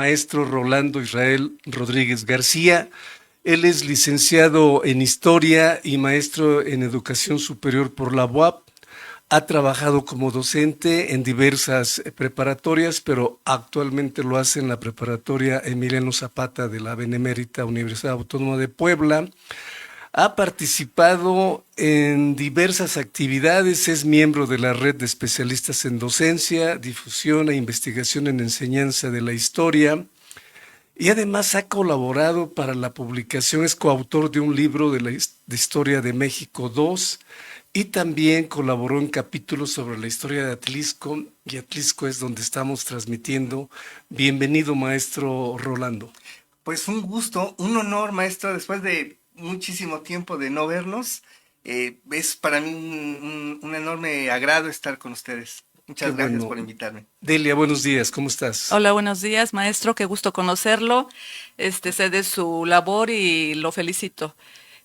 Maestro Rolando Israel Rodríguez García. Él es licenciado en Historia y maestro en Educación Superior por la UAP. Ha trabajado como docente en diversas preparatorias, pero actualmente lo hace en la preparatoria Emiliano Zapata de la Benemérita Universidad Autónoma de Puebla. Ha participado en diversas actividades, es miembro de la red de especialistas en docencia, difusión e investigación en enseñanza de la historia y además ha colaborado para la publicación, es coautor de un libro de Historia de México 2 y también colaboró en capítulos sobre la historia de Atlisco, y Atlisco es donde estamos transmitiendo. Bienvenido, maestro Rolando. Pues un gusto, un honor, maestro, después de muchísimo tiempo de no vernos. Es para mí un enorme agrado estar con ustedes. Qué Muchas gracias bueno. por invitarme. Delia, buenos días, ¿cómo estás? Hola, buenos días, maestro. Qué gusto conocerlo. Sé de su labor y lo felicito.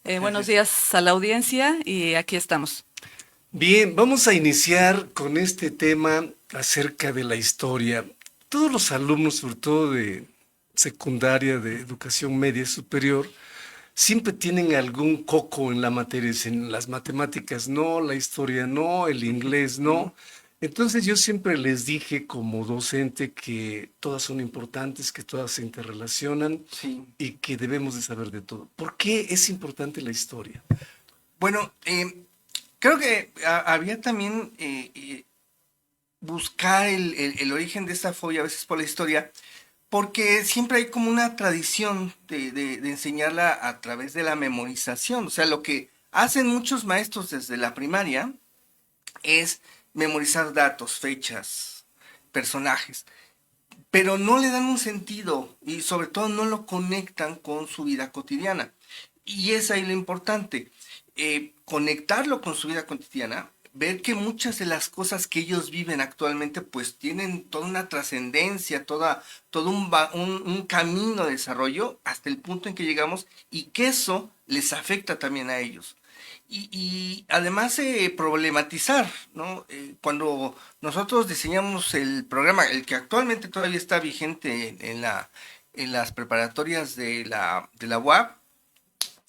Buenos Gracias. días a la audiencia y aquí estamos. Bien, vamos a iniciar con este tema acerca de la historia. Todos los alumnos, sobre todo de secundaria, de educación media superior, siempre tienen algún coco en la materia, en las matemáticas no, la historia no, el inglés no. Entonces yo siempre les dije como docente que todas son importantes, que todas se interrelacionan Sí. y que debemos de saber de todo. ¿Por qué es importante la historia? Bueno, creo que había también buscar el origen de esta fobia a veces por la historia, porque siempre hay como una tradición de enseñarla a través de la memorización. O sea, lo que hacen muchos maestros desde la primaria es memorizar datos, fechas, personajes, pero no le dan un sentido y sobre todo no lo conectan con su vida cotidiana. Y es ahí lo importante, conectarlo con su vida cotidiana, ver que muchas de las cosas que ellos viven actualmente pues tienen toda una trascendencia, todo un camino de desarrollo hasta el punto en que llegamos y que eso les afecta también a ellos. Y además problematizar, ¿no? Cuando nosotros diseñamos el programa, el que actualmente todavía está vigente en las preparatorias de la UAP,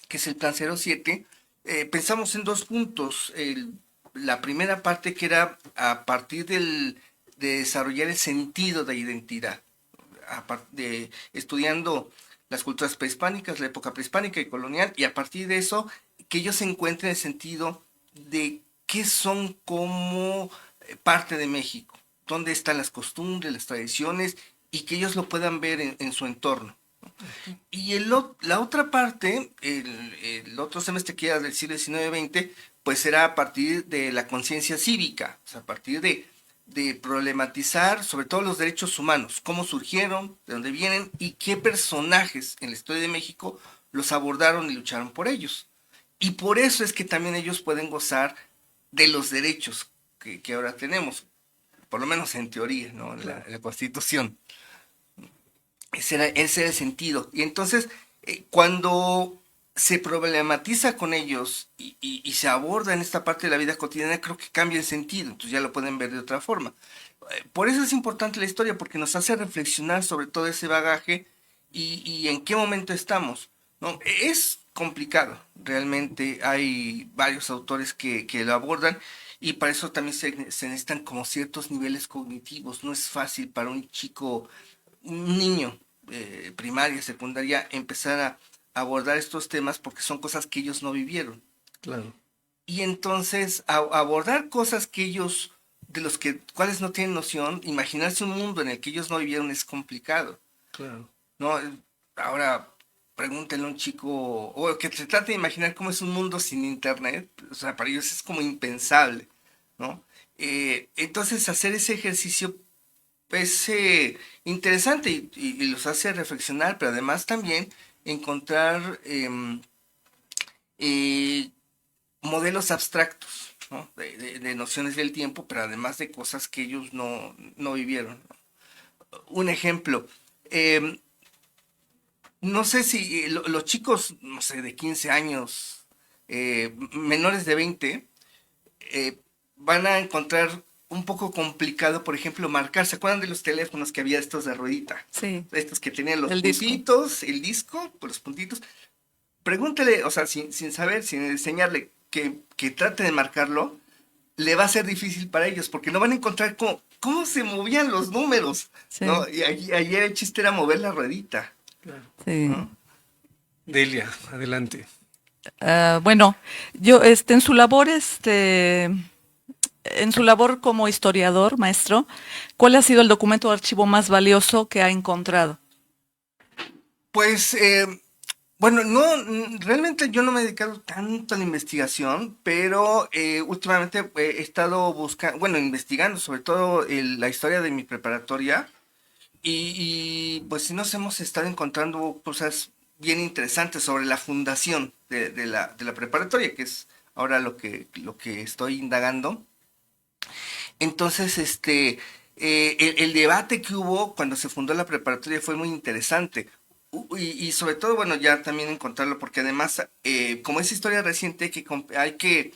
que es el Plan 07, pensamos en dos puntos. La primera parte que era a partir de desarrollar el sentido de identidad, estudiando las culturas prehispánicas, la época prehispánica y colonial, y a partir de eso, que ellos encuentren el sentido de qué son como parte de México, dónde están las costumbres, las tradiciones, y que ellos lo puedan ver en su entorno. Y la otra parte, el otro semestre que era del siglo XIX-XX, pues era a partir de la conciencia cívica, o sea, a partir de problematizar sobre todo los derechos humanos, cómo surgieron, de dónde vienen y qué personajes en la historia de México los abordaron y lucharon por ellos. Y por eso es que también ellos pueden gozar de los derechos que ahora tenemos, por lo menos en teoría, ¿no? En la Constitución. Ese era el sentido. Y entonces, cuando se problematiza con ellos y se aborda en esta parte de la vida cotidiana, creo que cambia el sentido. Entonces ya lo pueden ver de otra forma. Por eso es importante la historia, porque nos hace reflexionar sobre todo ese bagaje y en qué momento estamos, ¿no? Es complicado, realmente hay varios autores que lo abordan y para eso también se necesitan como ciertos niveles cognitivos. No es fácil para un chico, un niño, primaria, secundaria, empezar a abordar estos temas porque son cosas que ellos no vivieron. Claro, Y entonces abordar cosas que ellos, de los que cuales no tienen noción, imaginarse un mundo en el que ellos no vivieron es complicado, claro. ¿no? Ahora pregúntenle a un chico, o que se trate de imaginar cómo es un mundo sin internet, o sea, para ellos es como impensable, ¿no? Entonces hacer ese ejercicio es interesante y los hace reflexionar, pero además también encontrar eh, modelos abstractos, ¿no? De nociones del tiempo, pero además de cosas que ellos no vivieron, ¿no? Un ejemplo, eh, no sé si los chicos, no sé, de 15 años, menores de 20, van a encontrar un poco complicado, por ejemplo, marcar. ¿Se acuerdan de los teléfonos que había estos de ruedita? Sí, Estos que tenían los el disco. puntitos, el disco, con los puntitos. Pregúntele, o sea, sin saber, sin enseñarle que trate de marcarlo, le va a ser difícil para ellos, porque no van a encontrar cómo se movían los números, Sí, ¿no? Y ayer el chiste era mover la ruedita, Claro. sí. ¿no? Delia, adelante. Bueno, yo, en su labor, en su labor como historiador, maestro, ¿cuál ha sido el documento de archivo más valioso que ha encontrado? Pues, bueno, no, realmente yo no me he dedicado tanto a la investigación, pero últimamente he estado buscando, bueno, investigando sobre todo la historia de mi preparatoria pues sí nos hemos estado encontrando cosas bien interesantes sobre la fundación de la preparatoria, que es ahora lo que estoy indagando. Entonces, el debate que hubo cuando se fundó la preparatoria fue muy interesante. Y sobre todo, bueno, ya también encontrarlo, porque además, como es historia reciente, hay que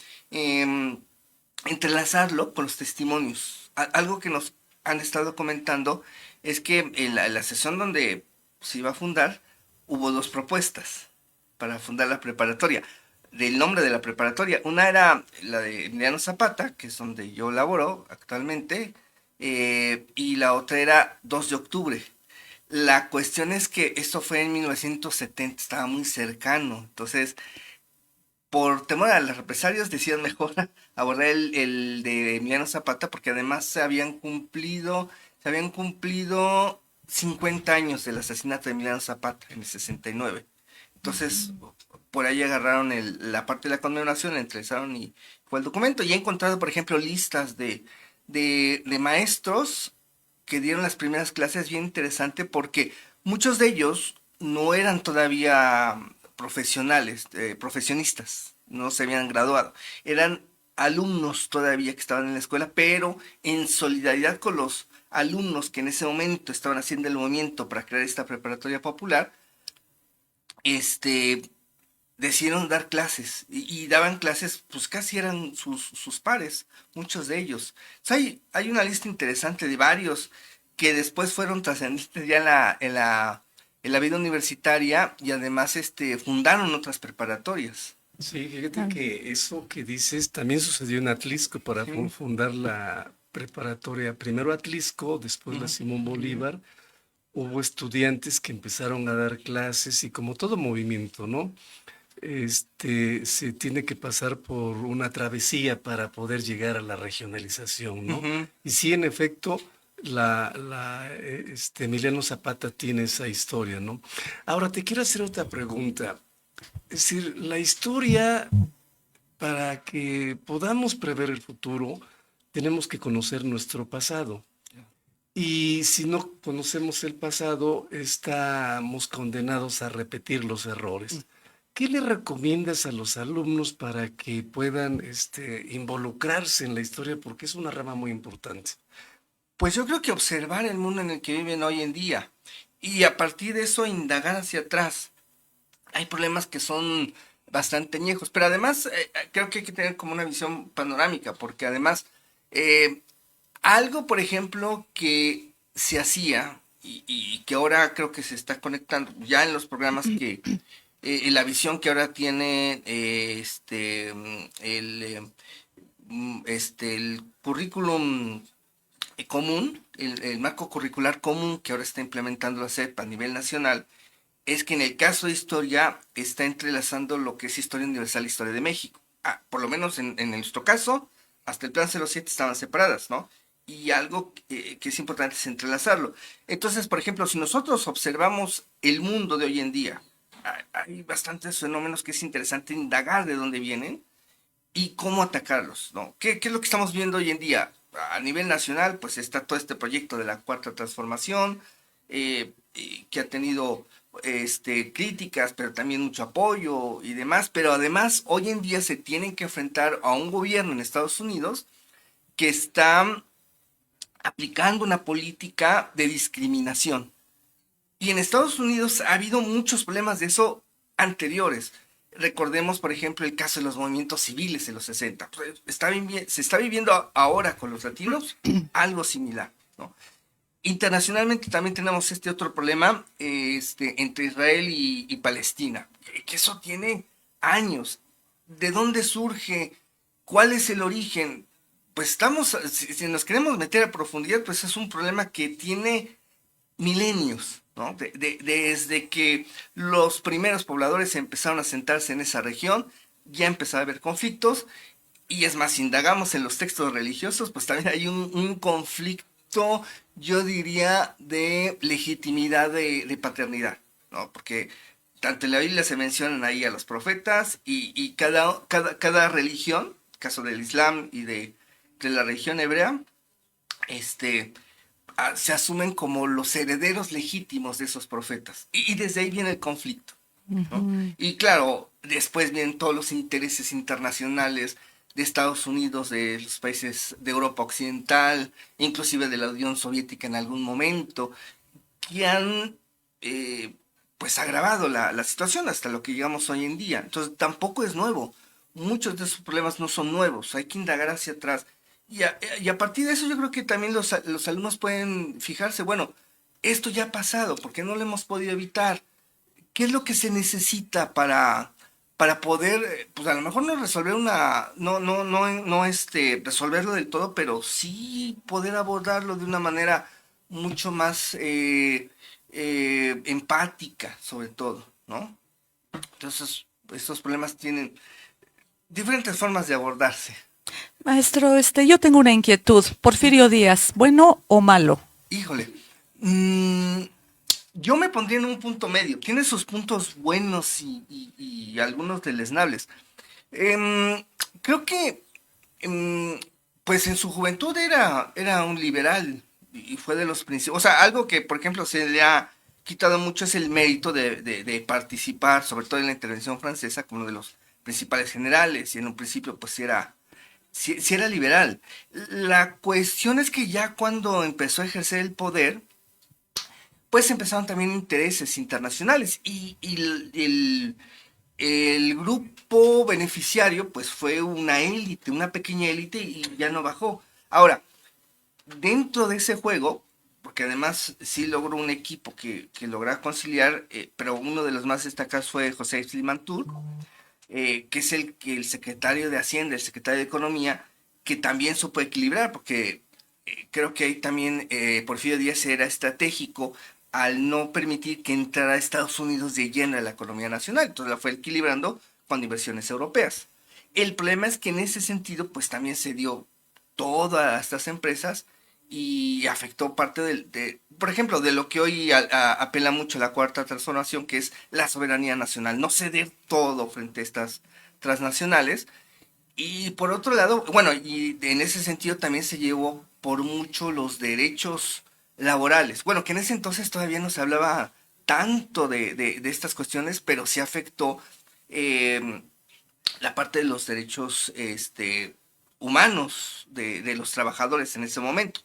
entrelazarlo con los testimonios. Algo que nos han estado comentando es que en la sesión donde se iba a fundar, hubo dos propuestas para fundar la preparatoria, del nombre de la preparatoria. Una era la de Emiliano Zapata, que es donde yo laboro actualmente, y la otra era 2 de octubre. La cuestión es que esto fue en 1970, estaba muy cercano, entonces por temor a las represalias decían mejor abordar el de Emiliano Zapata, porque además se habían cumplido 50 años del asesinato de Emiliano Zapata en el 69. Entonces, por ahí agarraron la parte de la conmemoración, la entrelazaron y fue el documento. Y he encontrado, por ejemplo, listas de maestros que dieron las primeras clases, bien interesante, porque muchos de ellos no eran todavía profesionales, profesionistas, no se habían graduado, eran alumnos todavía que estaban en la escuela, pero en solidaridad con los alumnos que en ese momento estaban haciendo el movimiento para crear esta preparatoria popular, este, decidieron dar clases y daban clases, pues casi eran sus pares, muchos de ellos. O sea, hay una lista interesante de varios que después fueron trascendentes ya en la vida universitaria y además fundaron otras preparatorias. Sí, fíjate Ah, que eso que dices también sucedió en Atlisco para Sí. fundar la preparatoria. Primero Atlisco, después la Ujú. Simón Bolívar. Hubo estudiantes que empezaron a dar clases y como todo movimiento, ¿no? Se tiene que pasar por una travesía para poder llegar a la regionalización, ¿no? Ujú. Y sí, en efecto, Emiliano Zapata tiene esa historia, ¿no? Ahora te quiero hacer otra pregunta. Es decir, la historia, para que podamos prever el futuro, tenemos que conocer nuestro pasado. Y si no conocemos el pasado, estamos condenados a repetir los errores. ¿Qué le recomiendas a los alumnos para que puedan involucrarse en la historia? Porque es una rama muy importante. Pues yo creo que observar el mundo en el que viven hoy en día y a partir de eso indagar hacia atrás. Hay problemas que son bastante añejos, pero además creo que hay que tener como una visión panorámica, porque además eh, algo, por ejemplo, que se hacía y que ahora creo que se está conectando ya en los programas la visión que ahora tiene el currículum común, el marco curricular común que ahora está implementando la SEP a nivel nacional, es que en el caso de historia está entrelazando lo que es historia universal e historia de México. Por lo menos en nuestro caso, hasta el plan 07 estaban separadas, ¿no? Y algo que es importante es entrelazarlo. Entonces, por ejemplo, si nosotros observamos el mundo de hoy en día, hay bastantes fenómenos que es interesante indagar de dónde vienen y cómo atacarlos, ¿no? ¿Qué es lo que estamos viendo hoy en día? A nivel nacional, pues está todo este proyecto de la Cuarta Transformación, que ha tenido críticas, pero también mucho apoyo y demás, pero además hoy en día se tienen que enfrentar a un gobierno en Estados Unidos que está aplicando una política de discriminación. Y en Estados Unidos ha habido muchos problemas de eso anteriores. Recordemos, por ejemplo, el caso de los movimientos civiles en los 60. Pues, se está viviendo ahora con los latinos algo similar, ¿no? Internacionalmente también tenemos este otro problema entre Israel y Palestina, que eso tiene años. ¿De dónde surge? ¿Cuál es el origen? Pues si nos queremos meter a profundidad, pues es un problema que tiene milenios, ¿no? Desde que los primeros pobladores empezaron a sentarse en esa región, ya empezó a haber conflictos, y es más, si indagamos en los textos religiosos, pues también hay un conflicto, yo diría, de legitimidad de paternidad, ¿no? Porque tanto en la Biblia se mencionan ahí a los profetas y cada religión, caso del Islam y de la religión hebrea, se asumen como los herederos legítimos de esos profetas. Y desde ahí viene el conflicto, ¿no? Y claro, después vienen todos los intereses internacionales de Estados Unidos, de los países de Europa Occidental, inclusive de la Unión Soviética en algún momento, que han pues agravado la situación hasta lo que llegamos hoy en día. Entonces tampoco es nuevo. Muchos de esos problemas no son nuevos, hay que indagar hacia atrás. Y a partir de eso yo creo que también los alumnos pueden fijarse, bueno, esto ya ha pasado, ¿por qué no lo hemos podido evitar? ¿Qué es lo que se necesita para poder, pues a lo mejor no resolver resolverlo del todo, pero sí poder abordarlo de una manera mucho más empática, sobre todo, ¿no? Entonces, estos problemas tienen diferentes formas de abordarse. Maestro, yo tengo una inquietud. Porfirio Díaz, ¿bueno o malo? Híjole, mm, yo me pondría en un punto medio. Tiene sus puntos buenos y algunos deleznables. Em, Creo que, em, pues en su juventud era un liberal y fue de los principios. O sea, algo que, por ejemplo, se le ha quitado mucho es el mérito de participar, sobre todo en la intervención francesa, como uno de los principales generales. Y en un principio, pues sí era liberal. La cuestión es que ya cuando empezó a ejercer el poder, pues empezaron también intereses internacionales y el grupo beneficiario pues fue una élite, una pequeña élite y ya no bajó. Ahora, dentro de ese juego, porque además sí logró un equipo que logra conciliar, pero uno de los más destacados fue José Slimantur, que es el secretario de Hacienda, el secretario de Economía, que también supo equilibrar, porque creo que ahí también Porfirio Díaz era estratégico al no permitir que entrara Estados Unidos de lleno en la economía nacional, entonces la fue equilibrando con inversiones europeas. El problema es que en ese sentido, pues también se dio todas estas empresas y afectó parte por ejemplo, de lo que hoy apela mucho la cuarta transformación, que es la soberanía nacional, no ceder todo frente a estas transnacionales. Y por otro lado, bueno, y en ese sentido también se llevó por mucho los derechos laborales. Bueno, que en ese entonces todavía no se hablaba tanto de estas cuestiones, pero sí afectó eh, la parte de los derechos humanos de los trabajadores en ese momento.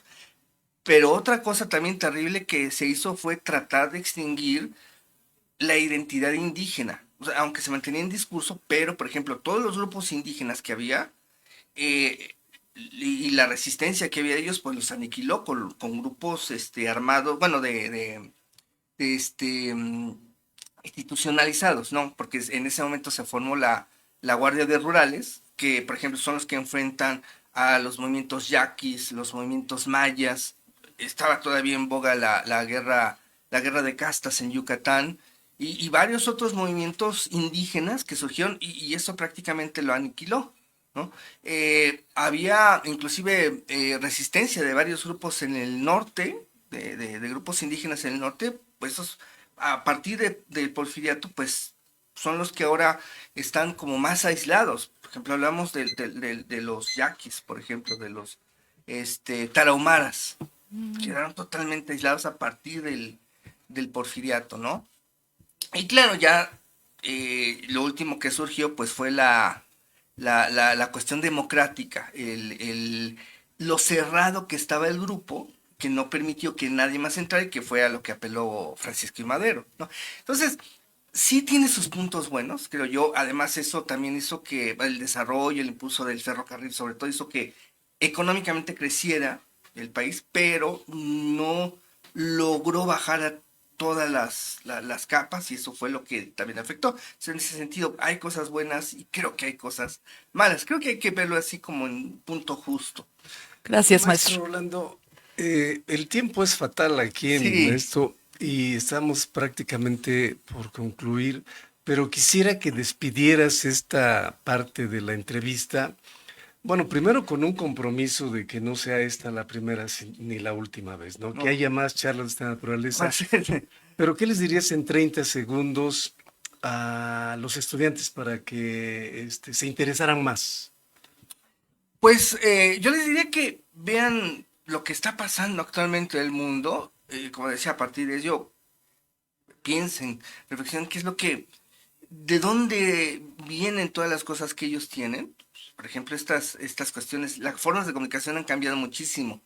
Pero otra cosa también terrible que se hizo fue tratar de extinguir la identidad indígena. O sea, aunque se mantenía en discurso, pero por ejemplo, todos los grupos indígenas que había y la resistencia que había de ellos, pues los aniquiló con grupos armados, bueno, de institucionalizados, ¿no? Porque en ese momento se formó la Guardia de Rurales, que por ejemplo son los que enfrentan a los movimientos yaquis, los movimientos mayas. Estaba todavía en boga la guerra de castas en Yucatán y varios otros movimientos indígenas que surgieron y eso prácticamente lo aniquiló, ¿no? Había inclusive resistencia de varios grupos en el norte, de grupos indígenas en el norte, pues esos, a partir del porfiriato, pues son los que ahora están como más aislados. Por ejemplo, hablamos de los yaquis, por ejemplo, de los tarahumaras, quedaron totalmente aislados a partir del porfiriato, ¿no? Y claro, ya lo último que surgió pues fue la cuestión democrática, lo cerrado que estaba el grupo, que no permitió que nadie más entrara y que fue a lo que apeló Francisco y Madero, ¿no? Entonces, sí tiene sus puntos buenos, creo yo. Además, eso también hizo que el desarrollo, el impulso del ferrocarril, sobre todo, hizo que económicamente creciera el país, pero no logró bajar a todas las capas y eso fue lo que también afectó. Entonces, en ese sentido, hay cosas buenas y creo que hay cosas malas. Creo que hay que verlo así como en punto justo. Gracias, Maestro maestro. Rolando, el tiempo es fatal aquí en Sí, esto y estamos prácticamente por concluir, pero quisiera que despidieras esta parte de la entrevista. Bueno, primero con un compromiso de que no sea esta la primera ni la última vez, ¿no? Que no, haya más charlas de esta va a naturaleza. ser. Pero ¿qué les dirías en 30 segundos a los estudiantes para que se interesaran más? Pues yo les diría que vean lo que está pasando actualmente en el mundo, como decía, a partir de ello, piensen, reflexionen qué es lo que, de dónde vienen todas las cosas que ellos tienen. Por ejemplo, estas cuestiones, las formas de comunicación han cambiado muchísimo.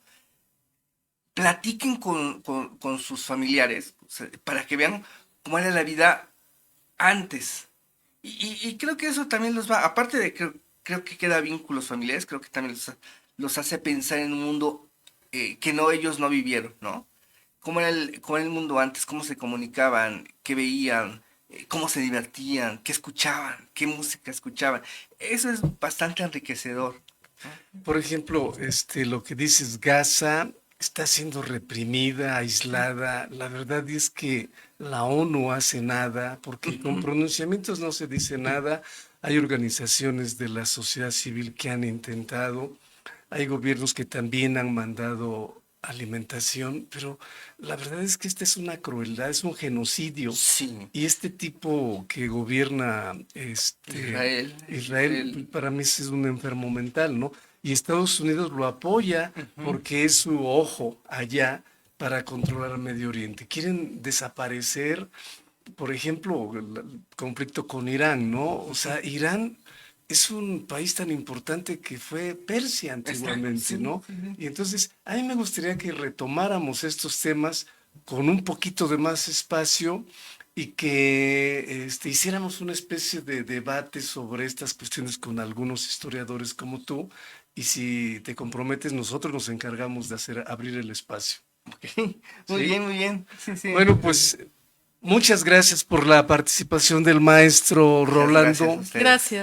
Platiquen con sus familiares, o sea, para que vean cómo era la vida antes. Y creo que eso también los va, aparte de que creo que queda vínculos familiares, creo que también los hace pensar en un mundo que no ellos no vivieron, ¿no? Cómo era el mundo antes, cómo se comunicaban, qué veían, cómo se divertían, qué escuchaban, qué música escuchaban. Eso es bastante enriquecedor. Por ejemplo, lo que dices, Gaza está siendo reprimida, aislada. La verdad es que la ONU hace nada, porque con Ujú. pronunciamientos no se dice nada. Hay organizaciones de la sociedad civil que han intentado, hay gobiernos que también han mandado alimentación, pero la verdad es que esta es una crueldad, es un genocidio. Sí, Y este tipo que gobierna Israel, Israel, para mí es un enfermo mental, ¿no? Y Estados Unidos lo apoya ujú, porque es su ojo allá para controlar Medio Oriente. Quieren desaparecer, por ejemplo, el conflicto con Irán, ¿no? O ujú. sea, Irán es un país tan importante que fue Persia Exacto, antiguamente, sí, ¿no? sí, sí. Y entonces, a mí me gustaría que retomáramos estos temas con un poquito de más espacio y que hiciéramos una especie de debate sobre estas cuestiones con algunos historiadores como tú. Y si te comprometes, nosotros nos encargamos de abrir el espacio. Ok, muy ¿Sí? bien, muy bien. Sí, sí, Bueno, pues muchas gracias por la participación del maestro muchas gracias a Rolando. ustedes. Gracias.